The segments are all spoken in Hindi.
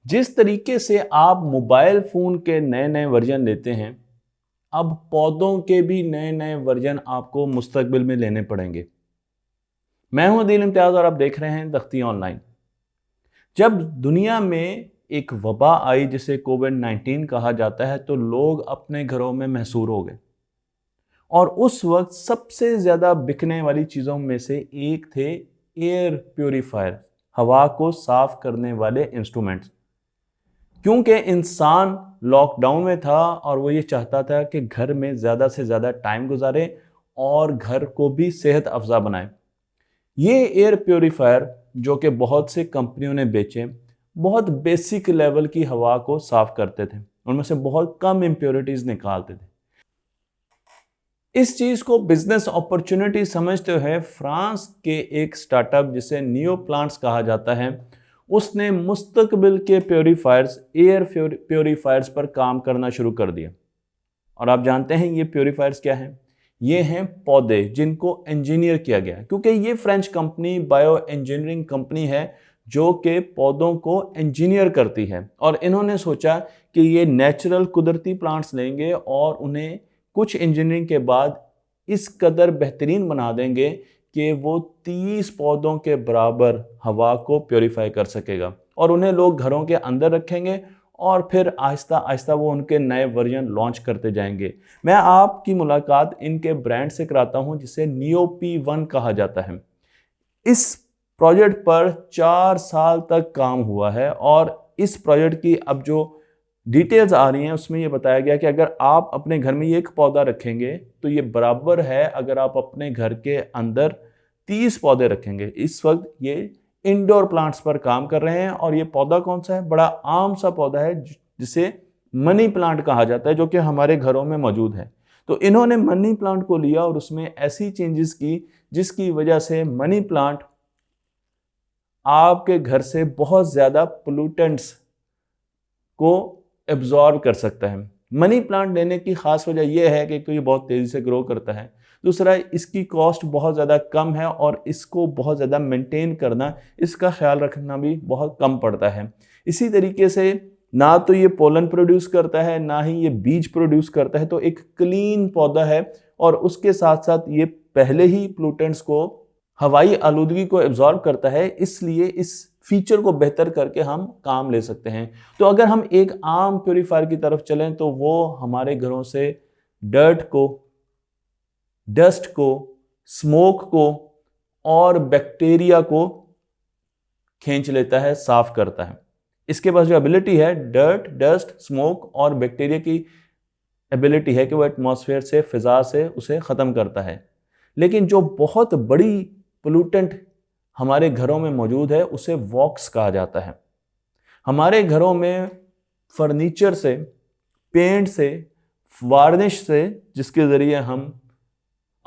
जिस तरीके से आप मोबाइल फ़ोन के नए-नए वर्जन लेते हैं, अब पौधों के भी नए-नए वर्जन आपको मुस्तकबिल में लेने पड़ेंगे। मैं हूं अदील इम्तियाज़ और आप देख रहे हैं तख्ती ऑनलाइन। जब दुनिया में एक वबा आई जिसे कोविड-19 कहा जाता है, तो लोग अपने घरों में महसूर हो गए और उस वक्त सबसे ज़्यादा बिकने वाली चीज़ों में से एक थे एयर प्योरीफायर, हवा को साफ करने वाले इंस्ट्रूमेंट्स। क्योंकि इंसान लॉकडाउन में था और वो ये चाहता था कि घर में ज़्यादा से ज़्यादा टाइम गुजारे और घर को भी सेहत अफजा बनाए। ये एयर प्योरीफायर जो कि बहुत से कंपनियों ने बेचे, बहुत बेसिक लेवल की हवा को साफ करते थे, उनमें से बहुत कम इम्प्योरिटीज़ निकालते थे। इस चीज़ को बिजनेस अपॉर्चुनिटी समझते हुए फ्रांस के एक स्टार्टअप जिसे नियो प्लांट्स कहा जाता है, उसने मुस्तकबिल के प्योरीफायर्स, एयर प्योरीफायर्स पर काम करना शुरू कर दिया। और आप जानते हैं ये प्योरीफायर्स क्या हैं? ये हैं पौधे जिनको इंजीनियर किया गया, क्योंकि ये French company bio engineering company है जो कि पौधों को इंजीनियर करती है। और इन्होंने सोचा कि ये नेचुरल कुदरती प्लांट्स लेंगे और उन्हें कुछ इंजीनियरिंग के बाद इस कदर बेहतरीन बना देंगे कि वो 30 पौधों के बराबर हवा को प्योरीफाई कर सकेगा और उन्हें लोग घरों के अंदर रखेंगे और फिर आहिस्ता आहिस्ता वो उनके नए वर्जन लॉन्च करते जाएंगे। मैं आपकी मुलाकात इनके ब्रांड से कराता हूं जिसे नियोपी1 कहा जाता है। इस प्रोजेक्ट पर 4 साल तक काम हुआ है और इस प्रोजेक्ट की अब जो डिटेल्स आ रही हैं उसमें ये बताया गया कि अगर आप अपने घर में ये एक पौधा रखेंगे तो ये बराबर है अगर आप अपने घर के अंदर 30 पौधे रखेंगे। इस वक्त ये इंडोर प्लांट्स पर काम कर रहे हैं और ये पौधा कौन सा है? बड़ा आम सा पौधा है जिसे मनी प्लांट कहा जाता है, जो कि हमारे घरों में मौजूद है। तो इन्होंने मनी प्लांट को लिया और उसमें ऐसी चेंजेस की जिसकी वजह से मनी प्लांट आपके घर से बहुत ज़्यादा पोल्यूटेंट्स को एब्जॉर्ब कर सकता है। मनी प्लांट लेने की खास वजह यह है कि ये बहुत तेज़ी से ग्रो करता है। दूसरा, इसकी कॉस्ट बहुत ज़्यादा कम है और इसको बहुत ज़्यादा मेंटेन करना, इसका ख्याल रखना भी बहुत कम पड़ता है। इसी तरीके से ना तो ये पोलन प्रोड्यूस करता है, ना ही ये बीज प्रोड्यूस करता है, तो एक क्लीन पौधा है और उसके साथ साथ ये पहले ही पोल्यूटेंट्स को, हवाई आलूदगी को एब्जॉर्ब करता है, इसलिए इस फीचर को बेहतर करके हम काम ले सकते हैं। तो अगर हम एक आम प्योरीफायर की तरफ चलें तो वो हमारे घरों से डर्ट को, डस्ट को, स्मोक को और बैक्टीरिया को खींच लेता है, साफ करता है। इसके पास जो एबिलिटी है, डर्ट, डस्ट, स्मोक और बैक्टीरिया की एबिलिटी है कि वो एटमॉस्फेयर से, फिजा से उसे ख़त्म करता है। लेकिन जो बहुत बड़ी पोल्यूटेंट हमारे घरों में मौजूद है उसे वॉक्स कहा जाता है। हमारे घरों में फर्नीचर से, पेंट से, वार्निश से, जिसके ज़रिए हम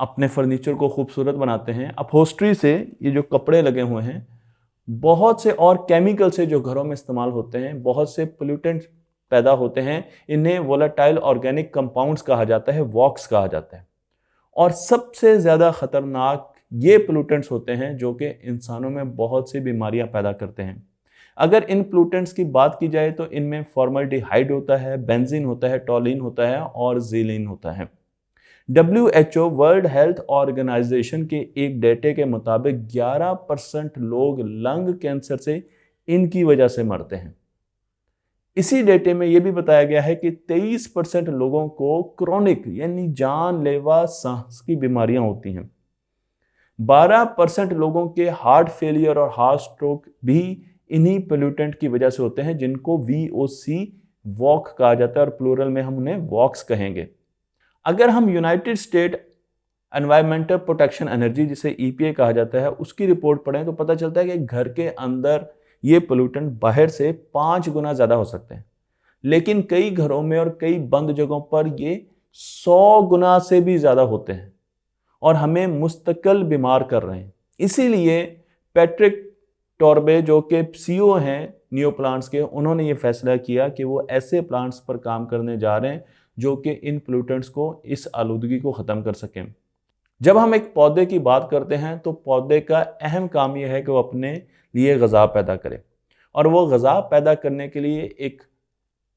अपने फर्नीचर को खूबसूरत बनाते हैं, अपहोस्ट्री से, ये जो कपड़े लगे हुए हैं, बहुत से और केमिकल से जो घरों में इस्तेमाल होते हैं, बहुत से पोल्यूटेंट पैदा होते हैं। इन्हें वोलेटाइल ऑर्गेनिक कंपाउंड्स कहा जाता है, वॉक्स कहा जाता है। और सबसे ज़्यादा ख़तरनाक ये पोल्यूटेंट्स होते हैं जो कि इंसानों में बहुत सी बीमारियां पैदा करते हैं। अगर इन पोल्यूटेंट्स की बात की जाए तो इनमें फॉर्मल्डिहाइड होता है, बेंजीन होता है, टॉलिन होता है और ज़ीलिन होता है। WHO, वर्ल्ड हेल्थ ऑर्गेनाइजेशन के एक डेटे के मुताबिक 11% लोग लंग कैंसर से इनकी वजह से मरते हैं। इसी डेटे में यह भी बताया गया है कि 23% लोगों को क्रोनिक यानी जानलेवा सांस की बीमारियां होती हैं। 12% लोगों के हार्ट फेलियर और हार्ट स्ट्रोक भी इन्हीं पोल्यूटेंट की वजह से होते हैं, जिनको VOC, वॉक कहा जाता है और प्लूरल में हम उन्हें वॉक्स कहेंगे। अगर हम United state environmental protection energy, जिसे EPA कहा जाता है, उसकी रिपोर्ट पढ़ें तो पता चलता है कि घर के अंदर ये पोल्यूटेंट बाहर से 5 गुना ज़्यादा हो सकते हैं, लेकिन कई घरों में और कई बंद जगहों पर ये 100 गुना से भी ज़्यादा होते हैं और हमें मुस्तकिल बीमार कर रहे हैं। इसीलिए पैट्रिक टॉर्बे, जो कि CEO हैं नियो प्लांट्स के, उन्होंने ये फैसला किया कि वो ऐसे प्लांट्स पर काम करने जा रहे हैं जो कि इन पोल्यूटेंट्स को, इस आलूदगी को ख़त्म कर सकें। जब हम एक पौधे की बात करते हैं तो पौधे का अहम काम यह है कि वो अपने लिए ग़िज़ा पैदा करे। और वो ग़िज़ा पैदा करने के लिए एक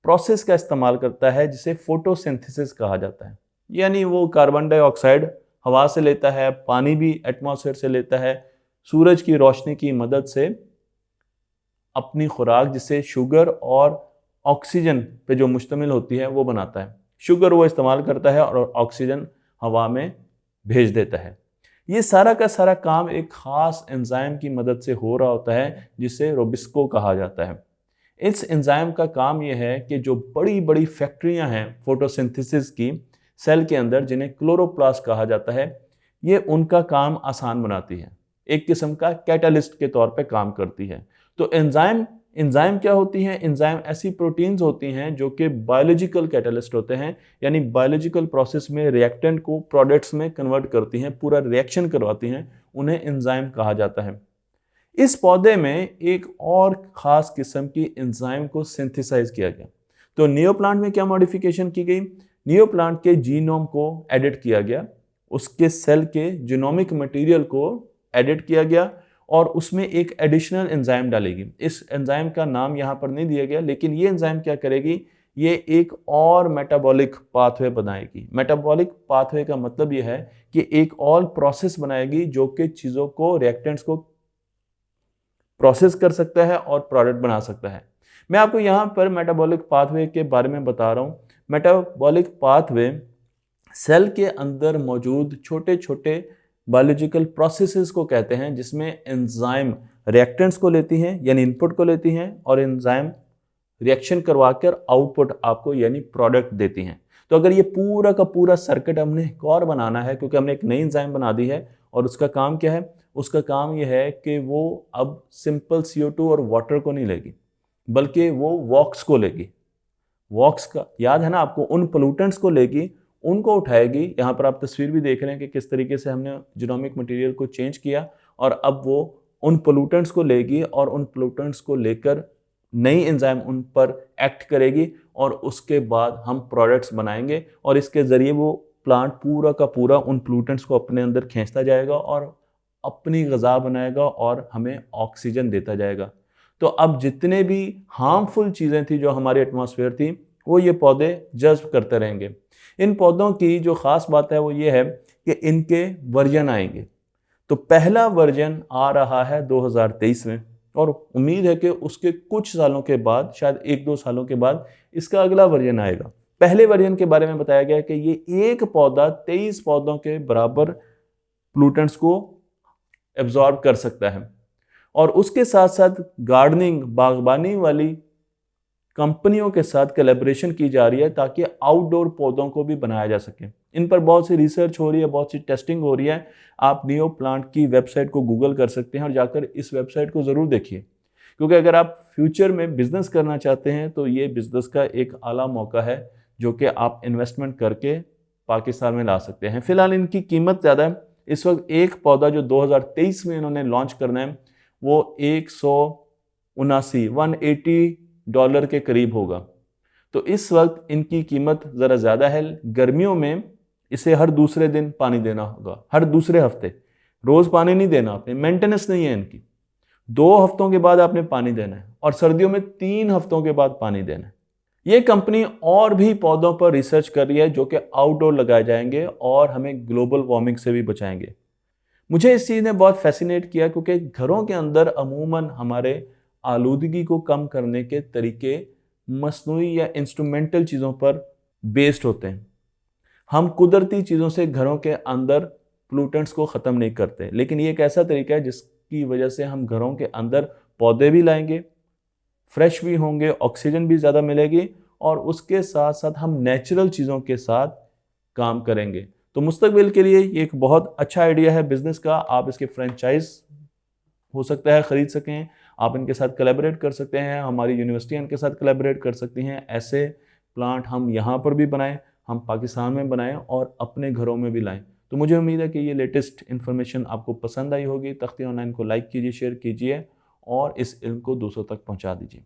प्रोसेस का इस्तेमाल करता है जिसे फोटोसिंथेसिस कहा जाता है। यानी वो कार्बन डाइऑक्साइड हवा से लेता है, पानी भी एटमॉस्फेयर से लेता है, सूरज की रोशनी की मदद से अपनी खुराक जिसे शुगर और ऑक्सीजन पे जो मुश्तमिल होती है वो बनाता है। शुगर वो इस्तेमाल करता है और ऑक्सीजन हवा में भेज देता है। ये सारा का सारा काम एक ख़ास एंजाइम की मदद से हो रहा होता है जिसे रोबिस्को कहा जाता है। इस एंजाइम का काम यह है कि जो बड़ी बड़ी फैक्ट्रियां हैं फोटोसिंथेसिस की सेल के अंदर, जिन्हें क्लोरोप्लास्ट कहा जाता है, ये उनका काम आसान बनाती है। एक किस्म का कैटालिस्ट के तौर पे काम करती है। तो एंजाइम एंजाइम क्या होती हैं? एंजाइम ऐसी प्रोटीन्स होती हैं जो कि बायोलॉजिकल कैटालिस्ट होते हैं, यानी बायोलॉजिकल प्रोसेस में रिएक्टेंट को प्रोडक्ट्स में कन्वर्ट करती हैं, पूरा रिएक्शन करवाती हैं, उन्हें एंजाइम कहा जाता है। इस पौधे में एक और ख़ास किस्म की एंजाइम को सिंथेसाइज किया गया। तो नियो प्लांट में क्या मॉडिफिकेशन की गई? नियो प्लांट के जीनोम को एडिट किया गया, उसके सेल के जीनोमिक मटेरियल को एडिट किया गया और उसमें एक एडिशनल एंजाइम डालेगी। इस एंजाइम का नाम यहाँ पर नहीं दिया गया, लेकिन ये एंजाइम क्या करेगी? ये एक और मेटाबॉलिक पाथवे बनाएगी। मेटाबॉलिक पाथवे का मतलब ये है कि एक और प्रोसेस बनाएगी जो कि चीज़ों को, रिएक्टेंट्स को प्रोसेस कर सकता है और प्रोडक्ट बना सकता है। मैं आपको यहाँ पर मेटाबॉलिक पाथवे के बारे में बता रहा हूँ। मेटाबॉलिक पाथवे सेल के अंदर मौजूद छोटे छोटे बायोलॉजिकल प्रोसेसेस को कहते हैं, जिसमें एंजाइम रिएक्टेंट्स को लेती हैं, यानी इनपुट को लेती हैं, और एंजाइम रिएक्शन करवाकर आउटपुट आपको यानी प्रोडक्ट देती हैं। तो अगर ये पूरा का पूरा सर्किट हमने एक और बनाना है, क्योंकि हमने एक नई एंजाइम बना दी है, और उसका काम क्या है? उसका काम यह है कि वो अब सिंपल CO2 और वाटर को नहीं लेगी, बल्कि वो वॉक्स को लेगी। वॉक्स का याद है ना आपको? उन पोल्यूटेंट्स को लेगी, उनको उठाएगी। यहाँ पर आप तस्वीर भी देख रहे हैं कि किस तरीके से हमने जीनोमिक मटेरियल को चेंज किया, और अब वो उन पोल्यूटेंट्स को लेगी और उन पोल्यूटेंट्स को लेकर नई एंजाइम उन पर एक्ट करेगी, और उसके बाद हम प्रोडक्ट्स बनाएंगे, और इसके ज़रिए वो प्लांट पूरा का पूरा उन पोल्यूटेंट्स को अपने अंदर खींचता जाएगा और अपनी ग़िज़ा बनाएगा और हमें ऑक्सीजन देता जाएगा। तो अब जितने भी हार्मफुल चीज़ें थी जो हमारे एटमॉस्फेयर थी, वो ये पौधे जज़्ब करते रहेंगे। इन पौधों की जो ख़ास बात है वो ये है कि इनके वर्जन आएंगे। तो पहला वर्जन आ रहा है 2023 में, और उम्मीद है कि उसके कुछ सालों के बाद, शायद 1-2 सालों के बाद, इसका अगला वर्जन आएगा। पहले वर्जन के बारे में बताया गया है कि ये एक पौधा 23 पौधों के बराबर पोल्यूटेंट्स को एब्जॉर्ब कर सकता है। और उसके साथ साथ गार्डनिंग, बागबानी वाली कंपनियों के साथ कोलैबोरेशन की जा रही है ताकि आउटडोर पौधों को भी बनाया जा सके। इन पर बहुत सी रिसर्च हो रही है, बहुत सी टेस्टिंग हो रही है। आप नियो प्लांट की वेबसाइट को गूगल कर सकते हैं और जाकर इस वेबसाइट को ज़रूर देखिए, क्योंकि अगर आप फ्यूचर में बिजनेस करना चाहते हैं तो ये बिजनेस का एक आला मौका है जो कि आप इन्वेस्टमेंट करके पाकिस्तान में ला सकते हैं। फिलहाल इनकी कीमत ज़्यादा है। इस वक्त एक पौधा जो 2023 में इन्होंने लॉन्च करना है वो $180 के करीब होगा। तो इस वक्त इनकी कीमत ज़रा ज़्यादा है। गर्मियों में इसे हर दूसरे दिन पानी देना होगा, हर दूसरे हफ्ते। रोज़ पानी नहीं देना आपने, मेंटेनेंस नहीं है इनकी। 2 हफ्तों के बाद आपने पानी देना है, और सर्दियों में 3 हफ्तों के बाद पानी देना है। ये कंपनी और भी पौधों पर रिसर्च कर रही है जो कि आउटडोर लगाए जाएंगे और हमें ग्लोबल वार्मिंग से भी बचाएंगे। मुझे इस चीज़ ने बहुत फैसिनेट किया, क्योंकि घरों के अंदर अमूमन हमारे आलूदगी को कम करने के तरीके मसनूई या इंस्ट्रूमेंटल चीज़ों पर बेस्ड होते हैं। हम कुदरती चीज़ों से घरों के अंदर पोल्यूटेंट्स को ख़त्म नहीं करते, लेकिन ये एक ऐसा तरीका है जिसकी वजह से हम घरों के अंदर पौधे भी लाएंगे, फ्रेश भी होंगे, ऑक्सीजन भी ज़्यादा मिलेगी, और उसके साथ साथ हम नेचुरल चीज़ों के साथ काम करेंगे। तो मुस्तकबिल के लिए ये एक बहुत अच्छा आइडिया है बिज़नेस का। आप इसके फ्रेंचाइज हो सकता है ख़रीद सकें, आप इनके साथ कोलैबोरेट कर सकते हैं, हमारी यूनिवर्सिटी इनके साथ कोलैबोरेट कर सकती हैं। ऐसे प्लांट हम यहाँ पर भी बनाएं, हम पाकिस्तान में बनाएं और अपने घरों में भी लाएं। तो मुझे उम्मीद है कि ये लेटेस्ट इन्फॉर्मेशन आपको पसंद आई होगी। तख्ती ऑनलाइन को लाइक कीजिए, शेयर कीजिए और इस इल्म को दूसरों तक पहुँचा दीजिए।